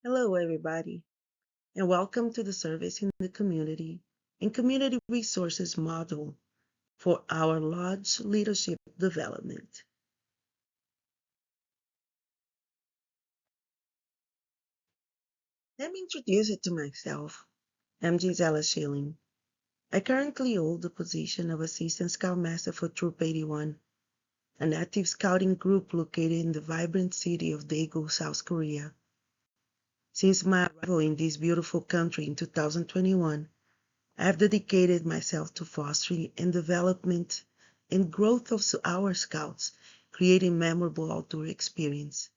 Hello, everybody, and welcome to the Service in the Community and Community Resources module for our Lodge Leadership Development. Let me introduce it to myself. I'm Gisela Schilling. I currently hold the position of Assistant Scoutmaster for Troop 81, an active scouting group located in the vibrant city of Daegu, South Korea. Since my arrival in this beautiful country in 2021, I have dedicated myself to fostering and development and growth of our scouts, creating memorable outdoor experience,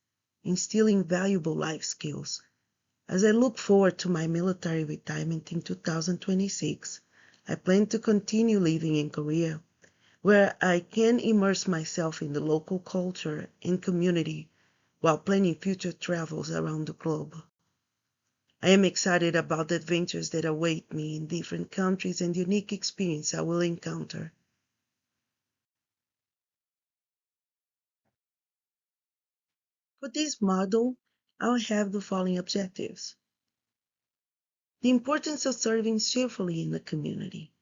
instilling valuable life skills. As I look forward to my military retirement in 2026, I plan to continue living in Korea, where I can immerse myself in the local culture and community while planning future travels around the globe. I am excited about the adventures that await me in different countries and the unique experience I will encounter. For this model, I'll have the following objectives. The importance of serving cheerfully in the community.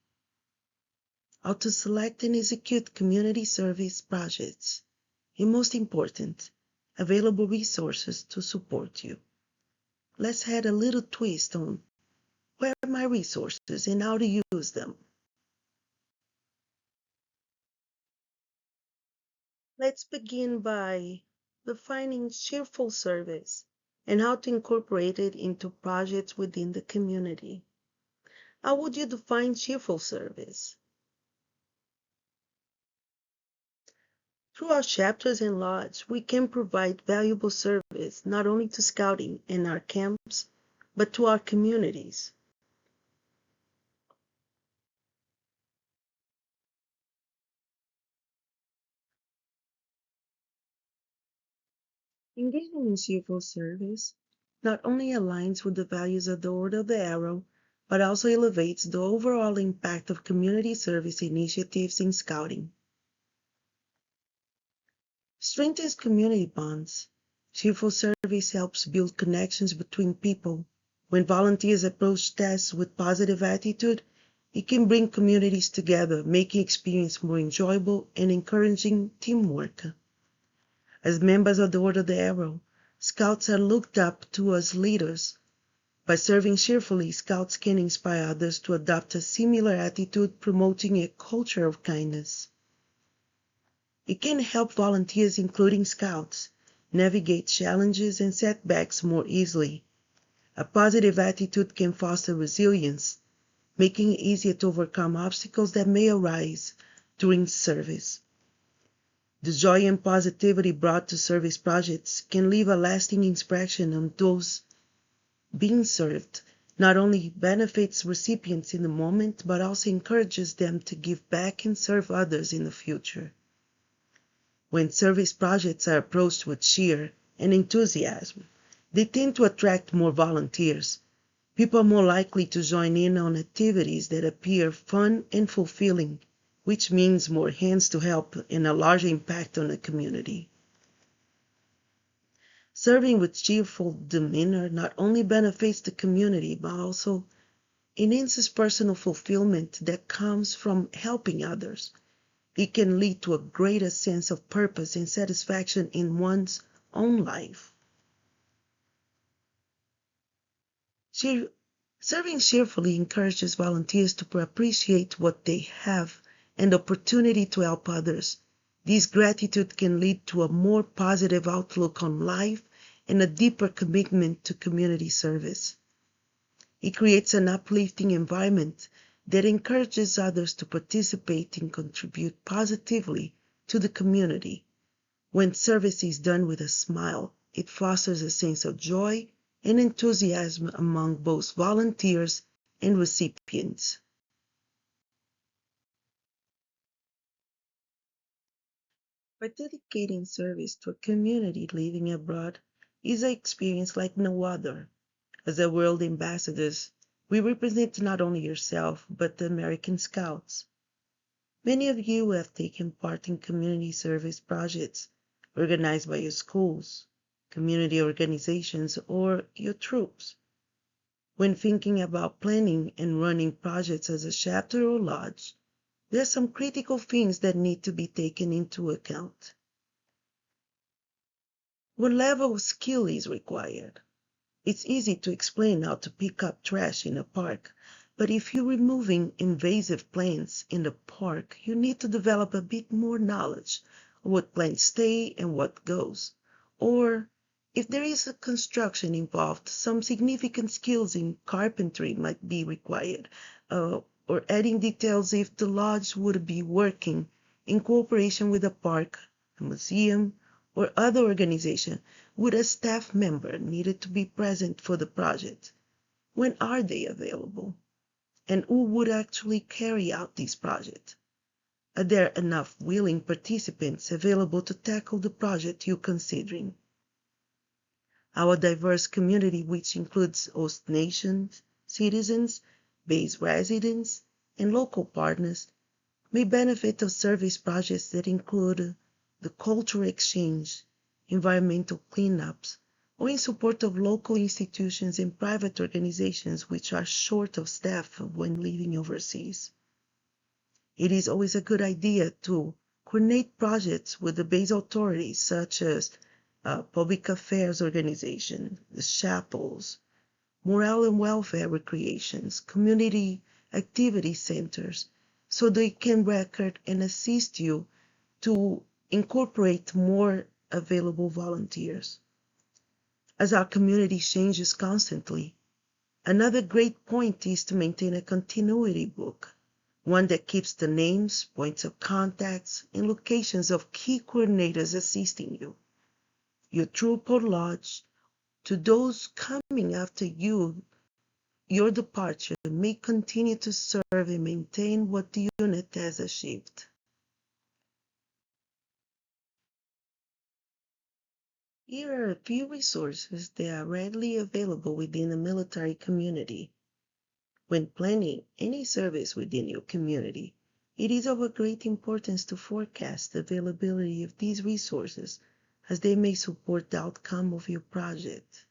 How to select and execute community service projects. And most important, available resources to support you. Let's add a little twist on where are my resources and how to use them. Let's begin by defining cheerful service and how to incorporate it into projects within the community. How would you define cheerful service? Through our chapters and lodge, we can provide valuable service not only to scouting and our camps, but to our communities. Engaging in cheerful service not only aligns with the values of the Order of the Arrow, but also elevates the overall impact of community service initiatives in scouting. Strengthens community bonds. Cheerful service helps build connections between people. When volunteers approach tasks with positive attitude, it can bring communities together, making experience more enjoyable and encouraging teamwork. As members of the Order of the Arrow, Scouts are looked up to as leaders. By serving cheerfully, Scouts can inspire others to adopt a similar attitude, promoting a culture of kindness. It can help volunteers, including Scouts, navigate challenges and setbacks more easily. A positive attitude can foster resilience, making it easier to overcome obstacles that may arise during service. The joy and positivity brought to service projects can leave a lasting impression on those being served. Not only benefits recipients in the moment, but also encourages them to give back and serve others in the future. When service projects are approached with cheer and enthusiasm, they tend to attract more volunteers. People are more likely to join in on activities that appear fun and fulfilling, which means more hands to help and a larger impact on the community. Serving with cheerful demeanor not only benefits the community, but also enhances personal fulfillment that comes from helping others. It can lead to a greater sense of purpose and satisfaction in one's own life. Serving cheerfully encourages volunteers to appreciate what they have and the opportunity to help others. This gratitude can lead to a more positive outlook on life and a deeper commitment to community service. It creates an uplifting environment that encourages others to participate and contribute positively to the community. When service is done with a smile, it fosters a sense of joy and enthusiasm among both volunteers and recipients. By dedicating service to a community living abroad is an experience like no other. As a world ambassadors, we represent not only yourself, but the American Scouts. Many of you have taken part in community service projects organized by your schools, community organizations, or your troops. When thinking about planning and running projects as a chapter or lodge, there are some critical things that need to be taken into account. What level of skill is required? It's easy to explain how to pick up trash in a park, but if you're removing invasive plants in the park, you need to develop a bit more knowledge of what plants stay and what goes. Or, if there is a construction involved, some significant skills in carpentry might be required, or adding details if the lodge would be working in cooperation with a park, a museum, or other organization. Would a staff member needed to be present for the project? When are they available? And who would actually carry out this project? Are there enough willing participants available to tackle the project you're considering? Our diverse community, which includes host nations, citizens, base residents, and local partners, may benefit of service projects that include the cultural exchange, environmental cleanups, or in support of local institutions and private organizations which are short of staff when living overseas. It is always a good idea to coordinate projects with the base authorities such as public affairs organizations, the chapels, morale and welfare recreations, community activity centers, so they can record and assist you to incorporate more available volunteers. As our community changes constantly, another great point is to maintain a continuity book, one that keeps the names, points of contacts, and locations of key coordinators assisting you. Your troop or lodge, to those coming after you, your departure may continue to serve and maintain what the unit has achieved. Here are a few resources that are readily available within the military community. When planning any service within your community, it is of a great importance to forecast the availability of these resources as they may support the outcome of your project.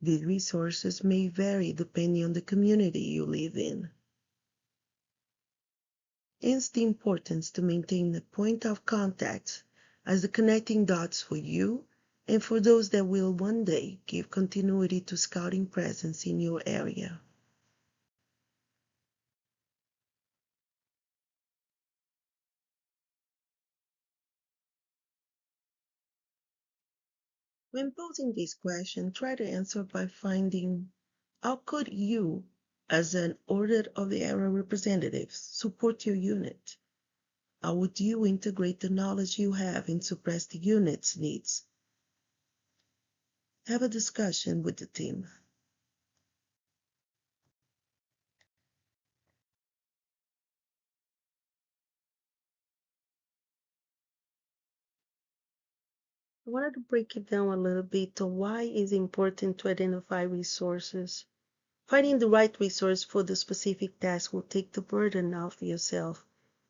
These resources may vary depending on the community you live in. Hence the importance to maintain a point of contact as the connecting dots for you and for those that will one day give continuity to scouting presence in your area. When posing this question, try to answer by finding how could you, as an Order of the Area representative, support your unit? How would you integrate the knowledge you have and suppress the unit's needs? Have a discussion with the team. I wanted to break it down a little bit to why it's important to identify resources. Finding the right resource for the specific task will take the burden off yourself.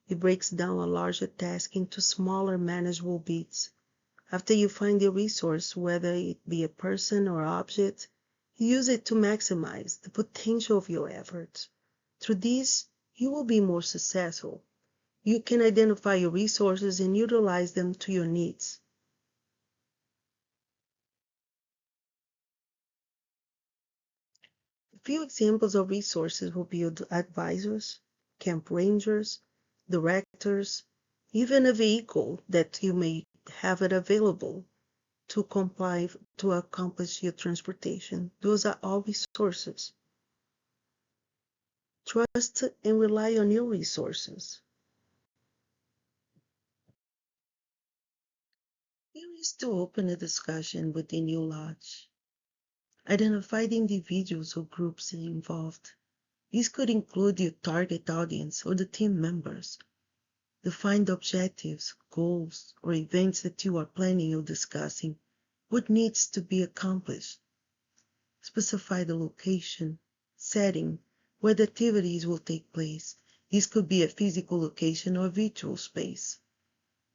It breaks down a larger task into smaller manageable bits. After you find your resource, whether it be a person or object, you use it to maximize the potential of your efforts. Through this, you will be more successful. You can identify your resources and utilize them to your needs. A few examples of resources will be advisors, camp rangers, directors, even a vehicle that you may have it available to accomplish your transportation. Those are all resources. Trust and rely on your resources. Here is to open a discussion within your lodge. Identify the individuals or groups involved. This could include your target audience or the team members. Define the objectives, goals, or events that you are planning or discussing. What needs to be accomplished? Specify the location, setting, where the activities will take place. This could be a physical location or virtual space.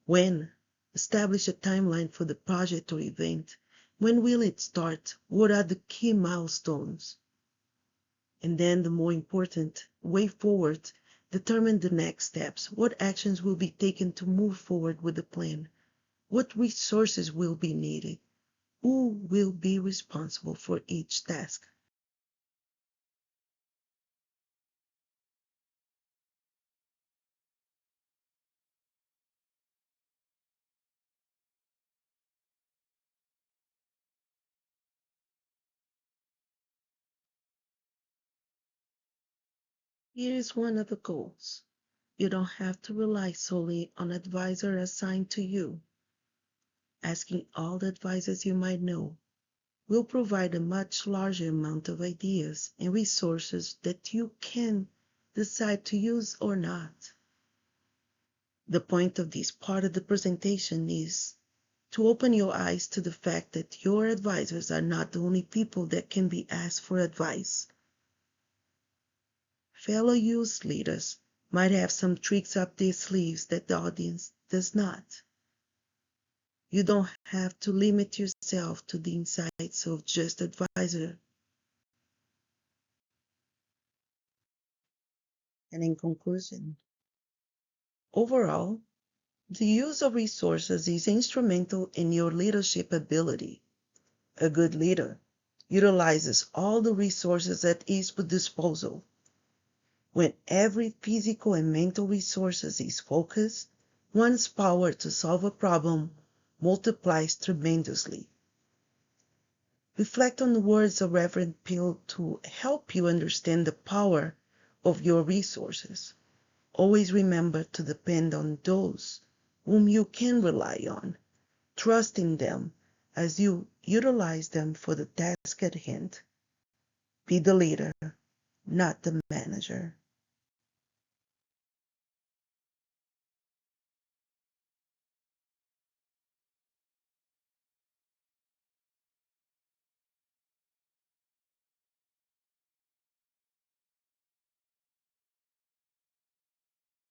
When? Establish a timeline for the project or event. When will it start? What are the key milestones? And then the more important, way forward, determine the next steps. What actions will be taken to move forward with the plan? What resources will be needed? Who will be responsible for each task? Here is one of the goals. You don't have to rely solely on advisors assigned to you. Asking all the advisors you might know will provide a much larger amount of ideas and resources that you can decide to use or not. The point of this part of the presentation is to open your eyes to the fact that your advisors are not the only people that can be asked for advice. Fellow youth leaders might have some tricks up their sleeves that the audience does not. You don't have to limit yourself to the insights of just advisor. And in conclusion, overall, the use of resources is instrumental in your leadership ability. A good leader utilizes all the resources at his disposal. When every physical and mental resources is focused, one's power to solve a problem multiplies tremendously. Reflect on the words of Reverend Peel to help you understand the power of your resources. Always remember to depend on those whom you can rely on. Trust in them as you utilize them for the task at hand. Be the leader, not the manager.